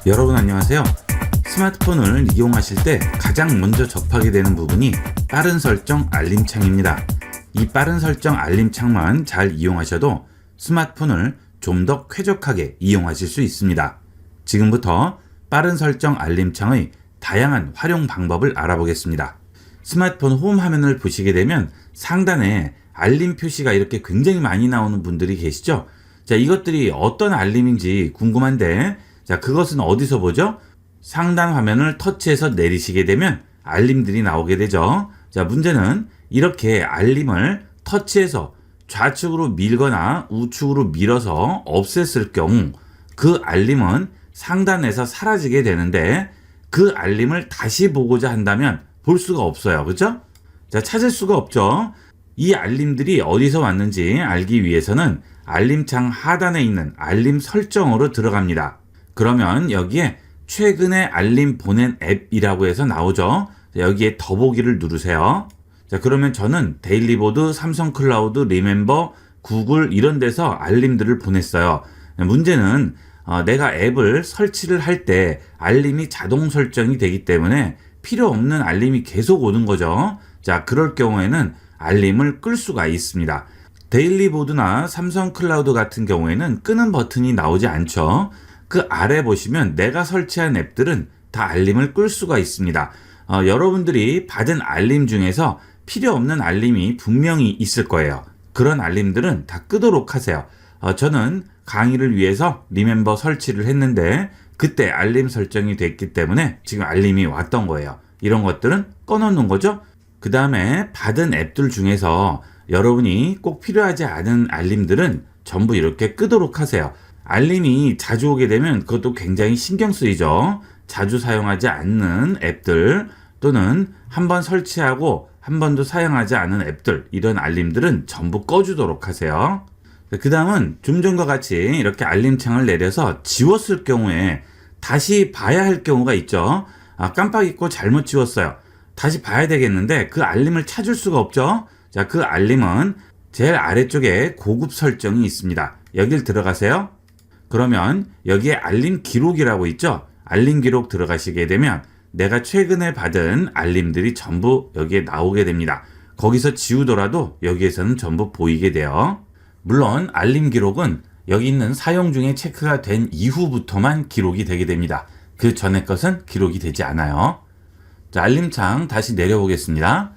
여러분 안녕하세요. 스마트폰을 이용하실 때 가장 먼저 접하게 되는 부분이 빠른 설정 알림창입니다. 이 빠른 설정 알림창만 잘 이용하셔도 스마트폰을 좀 더 쾌적하게 이용하실 수 있습니다. 지금부터 빠른 설정 알림창의 다양한 활용 방법을 알아보겠습니다. 스마트폰 홈 화면을 보시게 되면 상단에 알림 표시가 이렇게 굉장히 많이 나오는 분들이 계시죠? 자, 이것들이 어떤 알림인지 궁금한데, 자, 그것은 어디서 보죠? 상단 화면을 터치해서 내리시게 되면 알림들이 나오게 되죠. 자, 문제는 이렇게 알림을 터치해서 좌측으로 밀거나 우측으로 밀어서 없앴을 경우 그 알림은 상단에서 사라지게 되는데 그 알림을 다시 보고자 한다면 볼 수가 없어요. 그렇죠? 자, 찾을 수가 없죠. 이 알림들이 어디서 왔는지 알기 위해서는 알림창 하단에 있는 알림 설정으로 들어갑니다. 그러면 여기에 최근에 알림 보낸 앱이라고 해서 나오죠. 여기에 더보기를 누르세요. 자, 그러면 저는 데일리보드, 삼성클라우드, 리멤버, 구글 이런 데서 알림들을 보냈어요. 문제는 내가 앱을 설치를 할 때 알림이 자동 설정이 되기 때문에 필요 없는 알림이 계속 오는 거죠. 자, 그럴 경우에는 알림을 끌 수가 있습니다. 데일리보드나 삼성클라우드 같은 경우에는 끄는 버튼이 나오지 않죠. 그 아래 보시면 내가 설치한 앱들은 다 알림을 끌 수가 있습니다. 여러분들이 받은 알림 중에서 필요 없는 알림이 분명히 있을 거예요. 그런 알림들은 다 끄도록 하세요. 저는 강의를 위해서 리멤버 설치를 했는데 그때 알림 설정이 됐기 때문에 지금 알림이 왔던 거예요. 이런 것들은 꺼놓는 거죠. 그 다음에 받은 앱들 중에서 여러분이 꼭 필요하지 않은 알림들은 전부 이렇게 끄도록 하세요. 알림이 자주 오게 되면 그것도 굉장히 신경 쓰이죠. 자주 사용하지 않는 앱들 또는 한번 설치하고 한 번도 사용하지 않은 앱들, 이런 알림들은 전부 꺼주도록 하세요. 그 다음은 좀 전과 같이 이렇게 알림창을 내려서 지웠을 경우에 다시 봐야 할 경우가 있죠. 깜빡 잊고 잘못 지웠어요. 다시 봐야 되겠는데 그 알림을 찾을 수가 없죠. 자, 그 알림은 제일 아래쪽에 고급 설정이 있습니다. 여길 들어가세요. 그러면 여기에 알림 기록이라고 있죠. 알림 기록 들어가시게 되면 내가 최근에 받은 알림들이 전부 여기에 나오게 됩니다. 거기서 지우더라도 여기에서는 전부 보이게 돼요. 물론 알림 기록은 여기 있는 사용 중에 체크가 된 이후부터만 기록이 되게 됩니다. 그 전에 것은 기록이 되지 않아요. 자, 알림창 다시 내려보겠습니다.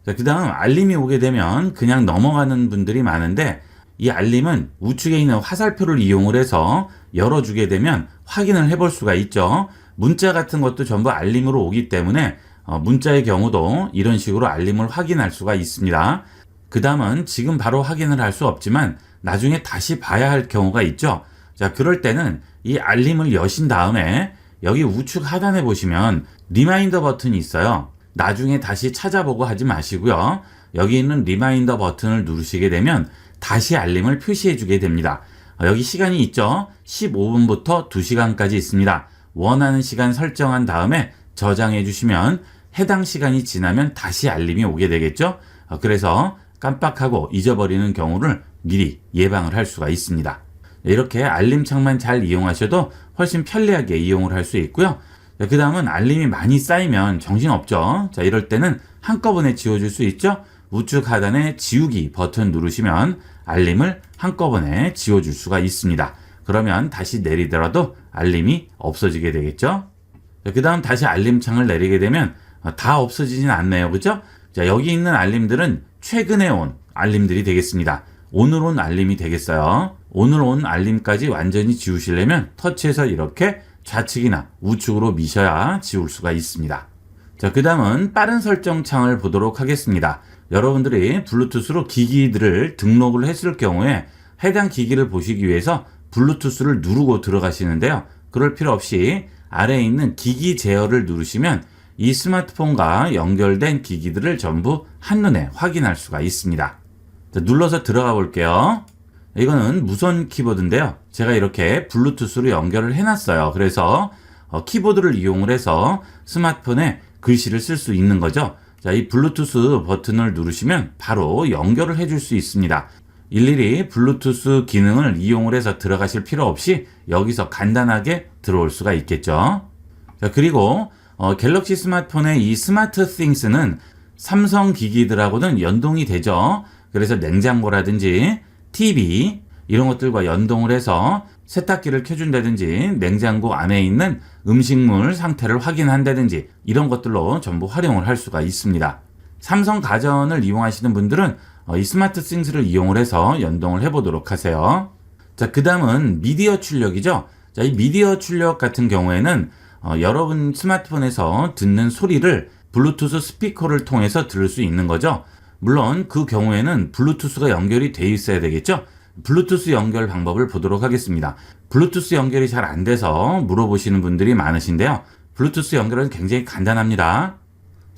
자, 그 다음 알림이 오게 되면 그냥 넘어가는 분들이 많은데 이 알림은 우측에 있는 화살표를 이용을 해서 열어주게 되면 확인을 해볼 수가 있죠. 문자 같은 것도 전부 알림으로 오기 때문에 문자의 경우도 이런 식으로 알림을 확인할 수가 있습니다. 그 다음은 지금 바로 확인을 할 수 없지만 나중에 다시 봐야 할 경우가 있죠. 자, 그럴 때는 이 알림을 여신 다음에 여기 우측 하단에 보시면 리마인더 버튼이 있어요. 나중에 다시 찾아보고 하지 마시고요. 여기 있는 리마인더 버튼을 누르시게 되면 다시 알림을 표시해 주게 됩니다. 여기 시간이 있죠. 15분부터 2시간까지 있습니다. 원하는 시간 설정한 다음에 저장해 주시면 해당 시간이 지나면 다시 알림이 오게 되겠죠. 그래서 깜빡하고 잊어버리는 경우를 미리 예방을 할 수가 있습니다. 이렇게 알림창만 잘 이용하셔도 훨씬 편리하게 이용을 할 수 있고요. 그 다음은 알림이 많이 쌓이면 정신없죠. 자, 이럴 때는 한꺼번에 지워줄 수 있죠. 우측 하단에 지우기 버튼 누르시면 알림을 한꺼번에 지워줄 수가 있습니다. 그러면 다시 내리더라도 알림이 없어지게 되겠죠. 그 다음 다시 알림창을 내리게 되면 다 없어지진 않네요. 그죠? 자, 여기 있는 알림들은 최근에 온 알림들이 되겠습니다. 오늘 온 알림이 되겠어요. 오늘 온 알림까지 완전히 지우시려면 터치해서 이렇게 좌측이나 우측으로 미셔야 지울 수가 있습니다. 자, 그 다음은 빠른 설정 창을 보도록 하겠습니다. 여러분들이 블루투스로 기기들을 등록을 했을 경우에 해당 기기를 보시기 위해서 블루투스를 누르고 들어가시는데요. 그럴 필요 없이 아래에 있는 기기 제어를 누르시면 이 스마트폰과 연결된 기기들을 전부 한눈에 확인할 수가 있습니다. 자, 눌러서 들어가 볼게요. 이거는 무선 키보드인데요. 제가 이렇게 블루투스로 연결을 해놨어요. 그래서 키보드를 이용을 해서 스마트폰에 글씨를 쓸 수 있는 거죠. 자, 이 블루투스 버튼을 누르시면 바로 연결을 해줄 수 있습니다. 일일이 블루투스 기능을 이용을 해서 들어가실 필요 없이 여기서 간단하게 들어올 수가 있겠죠. 자, 그리고 갤럭시 스마트폰의 이 스마트 띵스는 삼성 기기들하고는 연동이 되죠. 그래서 냉장고라든지 TV 이런 것들과 연동을 해서 세탁기를 켜준다든지 냉장고 안에 있는 음식물 상태를 확인한다든지 이런 것들로 전부 활용을 할 수가 있습니다. 삼성 가전을 이용하시는 분들은 이 스마트 띵스를 이용을 해서 연동을 해보도록 하세요. 자, 그 다음은 미디어 출력이죠. 자, 이 미디어 출력 같은 경우에는 여러분 스마트폰에서 듣는 소리를 블루투스 스피커를 통해서 들을 수 있는 거죠. 물론 그 경우에는 블루투스가 연결이 돼 있어야 되겠죠. 블루투스 연결 방법을 보도록 하겠습니다. 블루투스 연결이 잘 안 돼서 물어보시는 분들이 많으신데요. 블루투스 연결은 굉장히 간단합니다.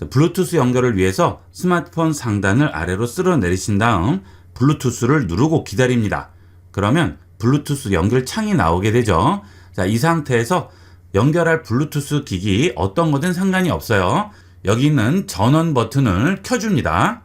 블루투스 연결을 위해서 스마트폰 상단을 아래로 쓸어 내리신 다음 블루투스를 누르고 기다립니다. 그러면 블루투스 연결 창이 나오게 되죠. 자, 이 상태에서 연결할 블루투스 기기 어떤 거든 상관이 없어요. 여기 있는 전원 버튼을 켜줍니다.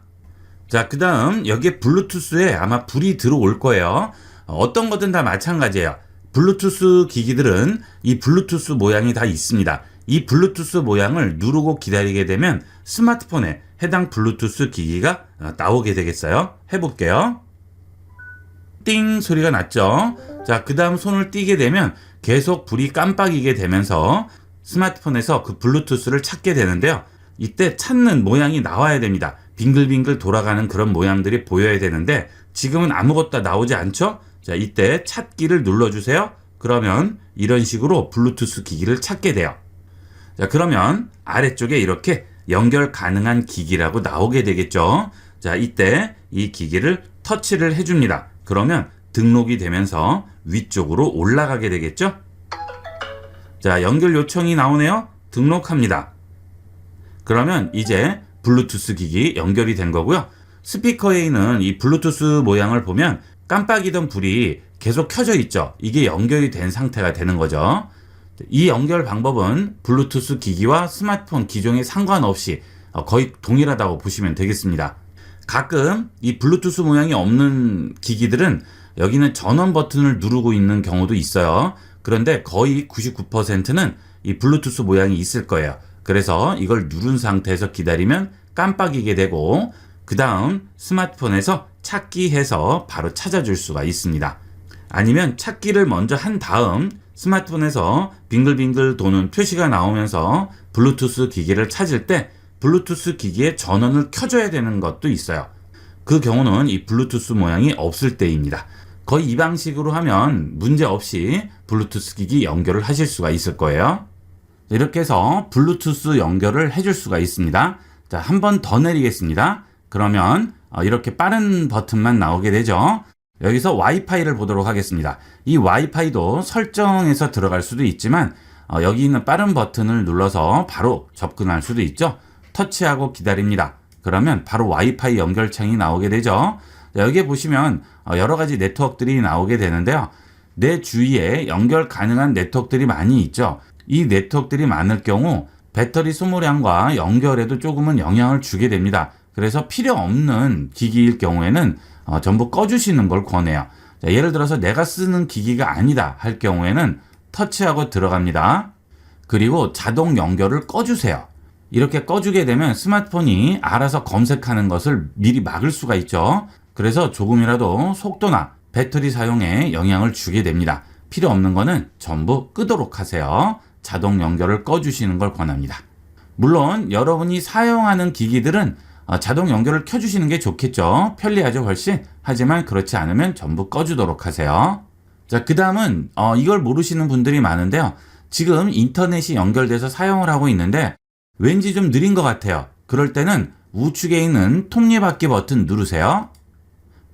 자, 그 다음 여기에 블루투스에 아마 불이 들어올 거예요. 어떤 거든 다 마찬가지예요. 블루투스 기기들은 이 블루투스 모양이 다 있습니다. 이 블루투스 모양을 누르고 기다리게 되면 스마트폰에 해당 블루투스 기기가 나오게 되겠어요. 해볼게요. 띵 소리가 났죠. 자, 그 다음 손을 띄게 되면 계속 불이 깜빡이게 되면서 스마트폰에서 그 블루투스를 찾게 되는데요. 이때 찾는 모양이 나와야 됩니다. 빙글빙글 돌아가는 그런 모양들이 보여야 되는데 지금은 아무것도 나오지 않죠? 자, 이때 찾기를 눌러주세요. 그러면 이런 식으로 블루투스 기기를 찾게 돼요. 자, 그러면 아래쪽에 이렇게 연결 가능한 기기라고 나오게 되겠죠. 자, 이때 이 기기를 터치를 해줍니다. 그러면 등록이 되면서 위쪽으로 올라가게 되겠죠. 자, 연결 요청이 나오네요. 등록합니다. 그러면 이제 블루투스 기기 연결이 된 거고요. 스피커에 있는 이 블루투스 모양을 보면 깜빡이던 불이 계속 켜져 있죠. 이게 연결이 된 상태가 되는 거죠. 이 연결 방법은 블루투스 기기와 스마트폰 기종에 상관없이 거의 동일하다고 보시면 되겠습니다. 가끔 이 블루투스 모양이 없는 기기들은 여기는 전원 버튼을 누르고 있는 경우도 있어요. 그런데 거의 99%는 이 블루투스 모양이 있을 거예요. 그래서 이걸 누른 상태에서 기다리면 깜빡이게 되고 그 다음 스마트폰에서 찾기 해서 바로 찾아줄 수가 있습니다. 아니면 찾기를 먼저 한 다음 스마트폰에서 빙글빙글 도는 표시가 나오면서 블루투스 기기를 찾을 때 블루투스 기기의 전원을 켜줘야 되는 것도 있어요. 그 경우는 이 블루투스 모양이 없을 때입니다. 거의 이 방식으로 하면 문제없이 블루투스 기기 연결을 하실 수가 있을 거예요. 이렇게 해서 블루투스 연결을 해줄 수가 있습니다. 자, 한 번 더 내리겠습니다. 그러면 이렇게 빠른 버튼만 나오게 되죠. 여기서 와이파이를 보도록 하겠습니다. 이 와이파이도 설정에서 들어갈 수도 있지만 여기 있는 빠른 버튼을 눌러서 바로 접근할 수도 있죠. 터치하고 기다립니다. 그러면 바로 와이파이 연결창이 나오게 되죠. 자, 여기에 보시면 여러 가지 네트워크들이 나오게 되는데요. 내 주위에 연결 가능한 네트워크들이 많이 있죠. 이 네트워크들이 많을 경우 배터리 소모량과 연결에도 조금은 영향을 주게 됩니다. 그래서 필요 없는 기기일 경우에는 전부 꺼주시는 걸 권해요. 자, 예를 들어서 내가 쓰는 기기가 아니다 할 경우에는 터치하고 들어갑니다. 그리고 자동 연결을 꺼주세요. 이렇게 꺼주게 되면 스마트폰이 알아서 검색하는 것을 미리 막을 수가 있죠. 그래서 조금이라도 속도나 배터리 사용에 영향을 주게 됩니다. 필요 없는 거는 전부 끄도록 하세요. 자동 연결을 꺼주시는 걸 권합니다. 물론 여러분이 사용하는 기기들은 자동 연결을 켜주시는 게 좋겠죠. 편리하죠, 훨씬. 하지만 그렇지 않으면 전부 꺼주도록 하세요. 자, 그 다음은 이걸 모르시는 분들이 많은데요. 지금 인터넷이 연결돼서 사용을 하고 있는데 왠지 좀 느린 것 같아요. 그럴 때는 우측에 있는 톱니바퀴 버튼 누르세요.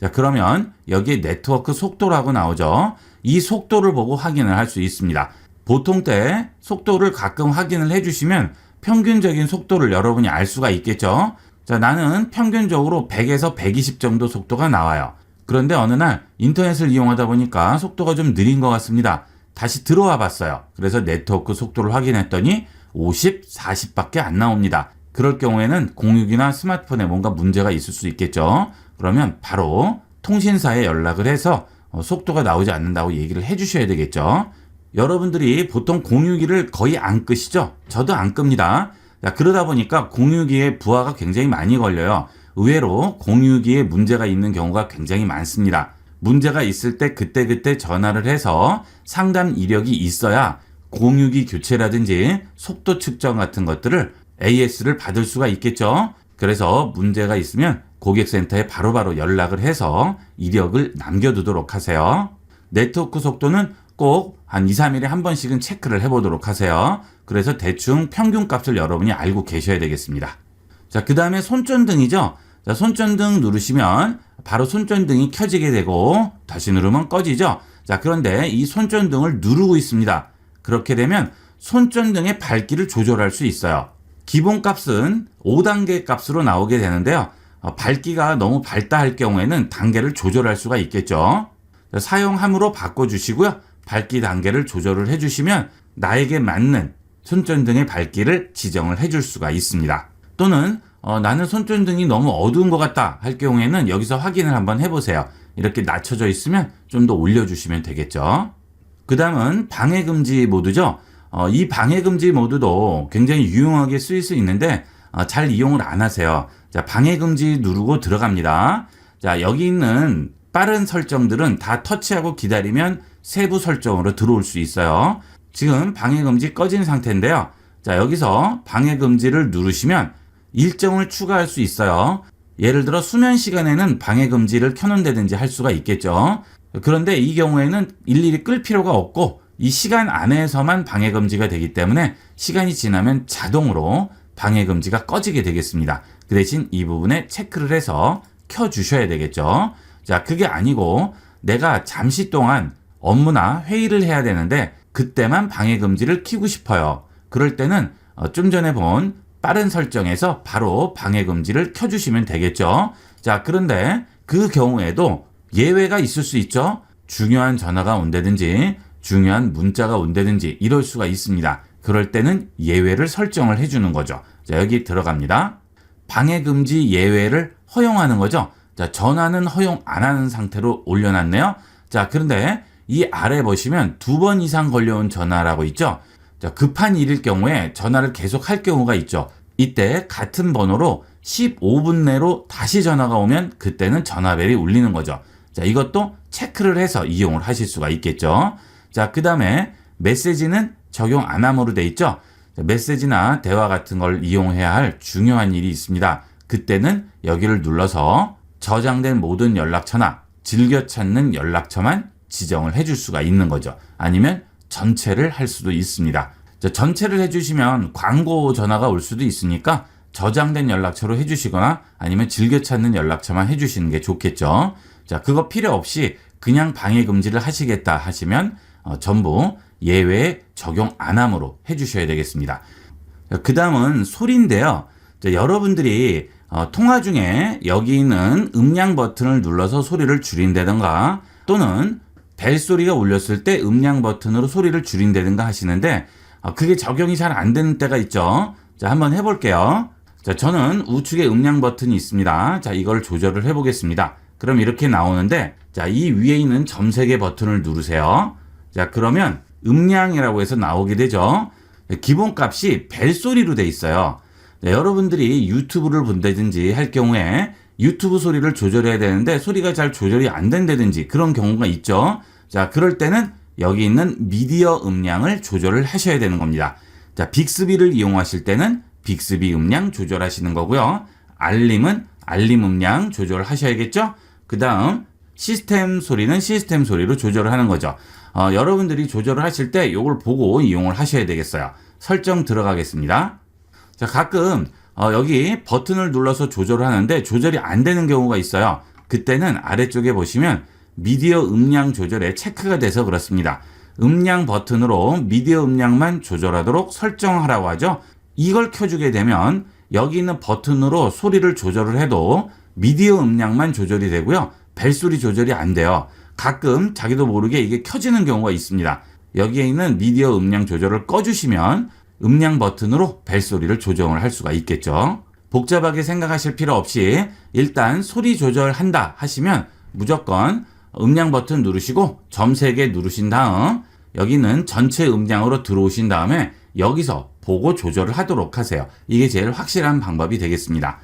자, 그러면 여기에 네트워크 속도라고 나오죠. 이 속도를 보고 확인을 할 수 있습니다. 보통 때 속도를 가끔 확인을 해주시면 평균적인 속도를 여러분이 알 수가 있겠죠. 자, 나는 평균적으로 100에서 120 정도 속도가 나와요. 그런데 어느 날 인터넷을 이용하다 보니까 속도가 좀 느린 것 같습니다. 다시 들어와 봤어요. 그래서 네트워크 속도를 확인했더니 50, 40밖에 안 나옵니다. 그럴 경우에는 06이나 스마트폰에 뭔가 문제가 있을 수 있겠죠. 그러면 바로 통신사에 연락을 해서 속도가 나오지 않는다고 얘기를 해주셔야 되겠죠. 여러분들이 보통 공유기를 거의 안 끄시죠? 저도 안 끕니다. 자, 그러다 보니까 공유기에 부하가 굉장히 많이 걸려요. 의외로 공유기에 문제가 있는 경우가 굉장히 많습니다. 문제가 있을 때 그때그때 전화를 해서 상담 이력이 있어야 공유기 교체라든지 속도 측정 같은 것들을 AS를 받을 수가 있겠죠. 그래서 문제가 있으면 고객센터에 바로바로 연락을 해서 이력을 남겨두도록 하세요. 네트워크 속도는 꼭 한 2, 3일에 한 번씩은 체크를 해보도록 하세요. 그래서 대충 평균값을 여러분이 알고 계셔야 되겠습니다. 자, 그 다음에 손전등이죠. 자, 손전등 누르시면 바로 손전등이 켜지게 되고 다시 누르면 꺼지죠. 자, 그런데 이 손전등을 누르고 있습니다. 그렇게 되면 손전등의 밝기를 조절할 수 있어요. 기본값은 5단계 값으로 나오게 되는데요. 밝기가 너무 밝다 할 경우에는 단계를 조절할 수가 있겠죠. 자, 사용함으로 바꿔주시고요. 밝기 단계를 조절을 해주시면 나에게 맞는 손전등의 밝기를 지정을 해줄 수가 있습니다. 또는 나는 손전등이 너무 어두운 것 같다 할 경우에는 여기서 확인을 한번 해보세요. 이렇게 낮춰져 있으면 좀 더 올려주시면 되겠죠. 그 다음은 방해금지 모드죠. 이 방해금지 모드도 굉장히 유용하게 쓰일 수 있는데 잘 이용을 안 하세요. 자, 방해금지 누르고 들어갑니다. 자, 여기 있는 빠른 설정들은 다 터치하고 기다리면 세부 설정으로 들어올 수 있어요. 지금 방해금지 꺼진 상태인데요. 자, 여기서 방해금지를 누르시면 일정을 추가할 수 있어요. 예를 들어 수면 시간에는 방해금지를 켜놓는다든지 할 수가 있겠죠. 그런데 이 경우에는 일일이 끌 필요가 없고 이 시간 안에서만 방해금지가 되기 때문에 시간이 지나면 자동으로 방해금지가 꺼지게 되겠습니다. 그 대신 이 부분에 체크를 해서 켜주셔야 되겠죠. 자, 그게 아니고 내가 잠시 동안 업무나 회의를 해야 되는데 그때만 방해금지를 켜고 싶어요. 그럴 때는 좀 전에 본 빠른 설정에서 바로 방해금지를 켜주시면 되겠죠. 자, 그런데 그 경우에도 예외가 있을 수 있죠. 중요한 전화가 온다든지 중요한 문자가 온다든지 이럴 수가 있습니다. 그럴 때는 예외를 설정을 해주는 거죠. 자, 여기 들어갑니다. 방해금지 예외를 허용하는 거죠. 자, 전화는 허용 안 하는 상태로 올려놨네요. 자, 그런데 이 아래 보시면 2번 이상 걸려온 전화라고 있죠. 자, 급한 일일 경우에 전화를 계속 할 경우가 있죠. 이때 같은 번호로 15분 내로 다시 전화가 오면 그때는 전화벨이 울리는 거죠. 자, 이것도 체크를 해서 이용을 하실 수가 있겠죠. 자, 그 다음에 메시지는 적용 안 함으로 돼 있죠. 자, 메시지나 대화 같은 걸 이용해야 할 중요한 일이 있습니다. 그때는 여기를 눌러서 저장된 모든 연락처나 즐겨 찾는 연락처만 지정을 해줄 수가 있는 거죠. 아니면 전체를 할 수도 있습니다. 자, 전체를 해주시면 광고 전화가 올 수도 있으니까 저장된 연락처로 해주시거나 아니면 즐겨 찾는 연락처만 해주시는 게 좋겠죠. 자, 그거 필요 없이 그냥 방해금지를 하시겠다 하시면 전부 예외에 적용 안 함으로 해주셔야 되겠습니다. 그 다음은 소리인데요. 자, 여러분들이 통화 중에 여기 있는 음량 버튼을 눌러서 소리를 줄인다든가 또는 벨소리가 울렸을 때 음량 버튼으로 소리를 줄인다든가 하시는데 그게 적용이 잘 안 되는 때가 있죠. 자, 한번 해볼게요. 자, 저는 우측에 음량 버튼이 있습니다. 자, 이걸 조절을 해보겠습니다. 그럼 이렇게 나오는데 자, 이 위에 있는 점 3개 버튼을 누르세요. 자, 그러면 음량이라고 해서 나오게 되죠. 기본값이 벨소리로 돼 있어요. 자, 여러분들이 유튜브를 본다든지 할 경우에 유튜브 소리를 조절해야 되는데 소리가 잘 조절이 안 된다든지 그런 경우가 있죠. 자, 그럴 때는 여기 있는 미디어 음량을 조절을 하셔야 되는 겁니다. 자, 빅스비를 이용하실 때는 빅스비 음량 조절하시는 거고요. 알림은 알림 음량 조절하셔야겠죠. 그 다음 시스템 소리는 시스템 소리로 조절을 하는 거죠. 여러분들이 조절을 하실 때 이걸 보고 이용을 하셔야 되겠어요. 설정 들어가겠습니다. 자, 가끔 여기 버튼을 눌러서 조절을 하는데 조절이 안 되는 경우가 있어요. 그때는 아래쪽에 보시면 미디어 음량 조절에 체크가 돼서 그렇습니다. 음량 버튼으로 미디어 음량만 조절하도록 설정하라고 하죠. 이걸 켜주게 되면 여기 있는 버튼으로 소리를 조절을 해도 미디어 음량만 조절이 되고요. 벨소리 조절이 안 돼요. 가끔 자기도 모르게 이게 켜지는 경우가 있습니다. 여기에 있는 미디어 음량 조절을 꺼주시면 음량 버튼으로 벨소리를 조정을 할 수가 있겠죠. 복잡하게 생각하실 필요 없이 일단 소리 조절한다 하시면 무조건 음량 버튼 누르시고 점 3개 누르신 다음 여기는 전체 음량으로 들어오신 다음에 여기서 보고 조절을 하도록 하세요. 이게 제일 확실한 방법이 되겠습니다.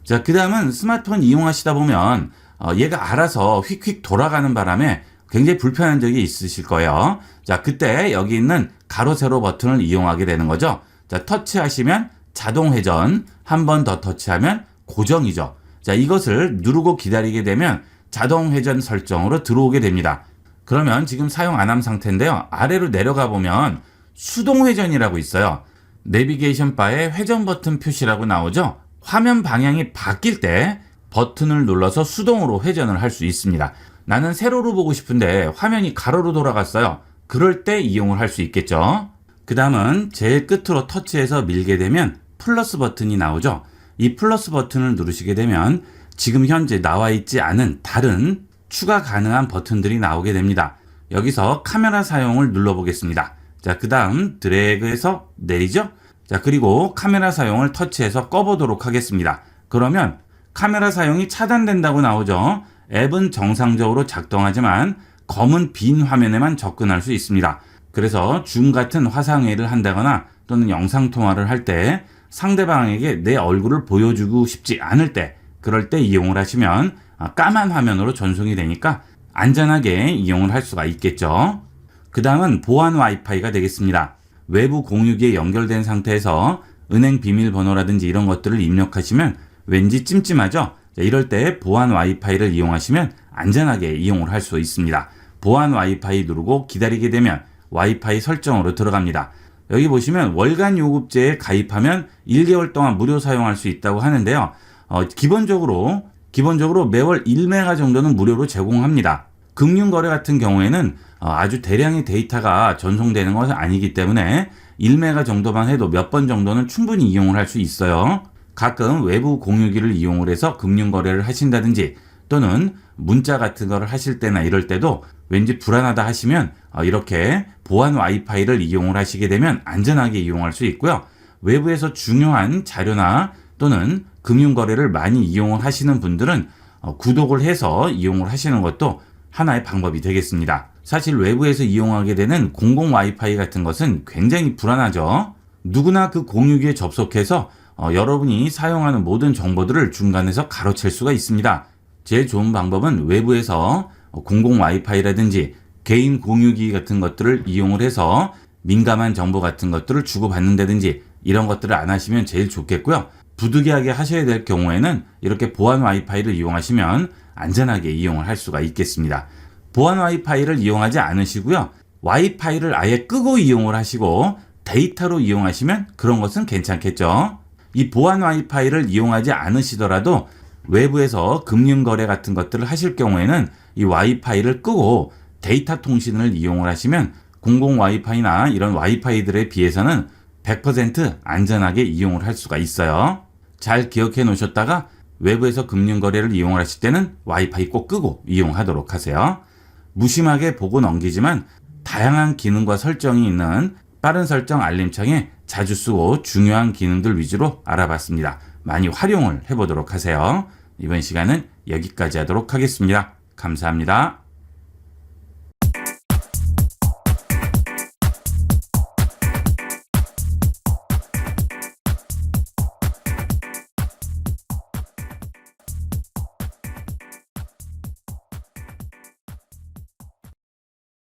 자, 그 다음은 스마트폰 이용하시다 보면 얘가 알아서 휙휙 돌아가는 바람에 굉장히 불편한 적이 있으실 거예요. 자, 그때 여기 있는 가로 세로 버튼을 이용하게 되는 거죠. 자, 터치하시면 자동 회전, 한 번 더 터치하면 고정이죠. 자, 이것을 누르고 기다리게 되면 자동 회전 설정으로 들어오게 됩니다. 그러면 지금 사용 안 한 상태인데요. 아래로 내려가 보면 수동 회전이라고 있어요. 내비게이션 바에 회전 버튼 표시라고 나오죠. 화면 방향이 바뀔 때 버튼을 눌러서 수동으로 회전을 할 수 있습니다. 나는 세로로 보고 싶은데 화면이 가로로 돌아갔어요. 그럴 때 이용을 할 수 있겠죠. 그 다음은 제일 끝으로 터치해서 밀게 되면 플러스 버튼이 나오죠. 이 플러스 버튼을 누르시게 되면 지금 현재 나와 있지 않은 다른 추가 가능한 버튼들이 나오게 됩니다. 여기서 카메라 사용을 눌러보겠습니다. 자, 그 다음 드래그해서 내리죠. 자, 그리고 카메라 사용을 터치해서 꺼보도록 하겠습니다. 그러면 카메라 사용이 차단된다고 나오죠. 앱은 정상적으로 작동하지만 검은 빈 화면에만 접근할 수 있습니다. 그래서 줌 같은 화상회의를 한다거나 또는 영상통화를 할 때 상대방에게 내 얼굴을 보여주고 싶지 않을 때 그럴 때 이용을 하시면 까만 화면으로 전송이 되니까 안전하게 이용을 할 수가 있겠죠. 그 다음은 보안 와이파이가 되겠습니다. 외부 공유기에 연결된 상태에서 은행 비밀번호라든지 이런 것들을 입력하시면 왠지 찜찜하죠. 자, 이럴 때 보안 와이파이를 이용하시면 안전하게 이용을 할 수 있습니다. 보안 와이파이 누르고 기다리게 되면 와이파이 설정으로 들어갑니다. 여기 보시면 월간 요금제에 가입하면 1개월 동안 무료 사용할 수 있다고 하는데요. 기본적으로 매월 1메가 정도는 무료로 제공합니다. 금융거래 같은 경우에는 아주 대량의 데이터가 전송되는 것은 아니기 때문에 1메가 정도만 해도 몇 번 정도는 충분히 이용을 할 수 있어요. 가끔 외부 공유기를 이용을 해서 금융거래를 하신다든지 또는 문자 같은 거를 하실 때나 이럴 때도 왠지 불안하다 하시면 이렇게 보안 와이파이를 이용을 하시게 되면 안전하게 이용할 수 있고요. 외부에서 중요한 자료나 또는 금융거래를 많이 이용을 하시는 분들은 구독을 해서 이용을 하시는 것도 하나의 방법이 되겠습니다. 사실 외부에서 이용하게 되는 공공 와이파이 같은 것은 굉장히 불안하죠. 누구나 그 공유기에 접속해서 여러분이 사용하는 모든 정보들을 중간에서 가로챌 수가 있습니다. 제일 좋은 방법은 외부에서 공공 와이파이라든지 개인 공유기 같은 것들을 이용을 해서 민감한 정보 같은 것들을 주고받는다든지 이런 것들을 안 하시면 제일 좋겠고요. 부득이하게 하셔야 될 경우에는 이렇게 보안 와이파이를 이용하시면 안전하게 이용을 할 수가 있겠습니다. 보안 와이파이를 이용하지 않으시고요. 와이파이를 아예 끄고 이용을 하시고 데이터로 이용하시면 그런 것은 괜찮겠죠. 이 보안 와이파이를 이용하지 않으시더라도 외부에서 금융거래 같은 것들을 하실 경우에는 이 와이파이를 끄고 데이터 통신을 이용을 하시면 공공 와이파이나 이런 와이파이들에 비해서는 100% 안전하게 이용을 할 수가 있어요. 잘 기억해 놓으셨다가 외부에서 금융거래를 이용을 하실 때는 와이파이 꼭 끄고 이용하도록 하세요. 무심하게 보고 넘기지만 다양한 기능과 설정이 있는 빠른 설정 알림창에 자주 쓰고 중요한 기능들 위주로 알아봤습니다. 많이 활용을 해보도록 하세요. 이번 시간은 여기까지 하도록 하겠습니다. 감사합니다.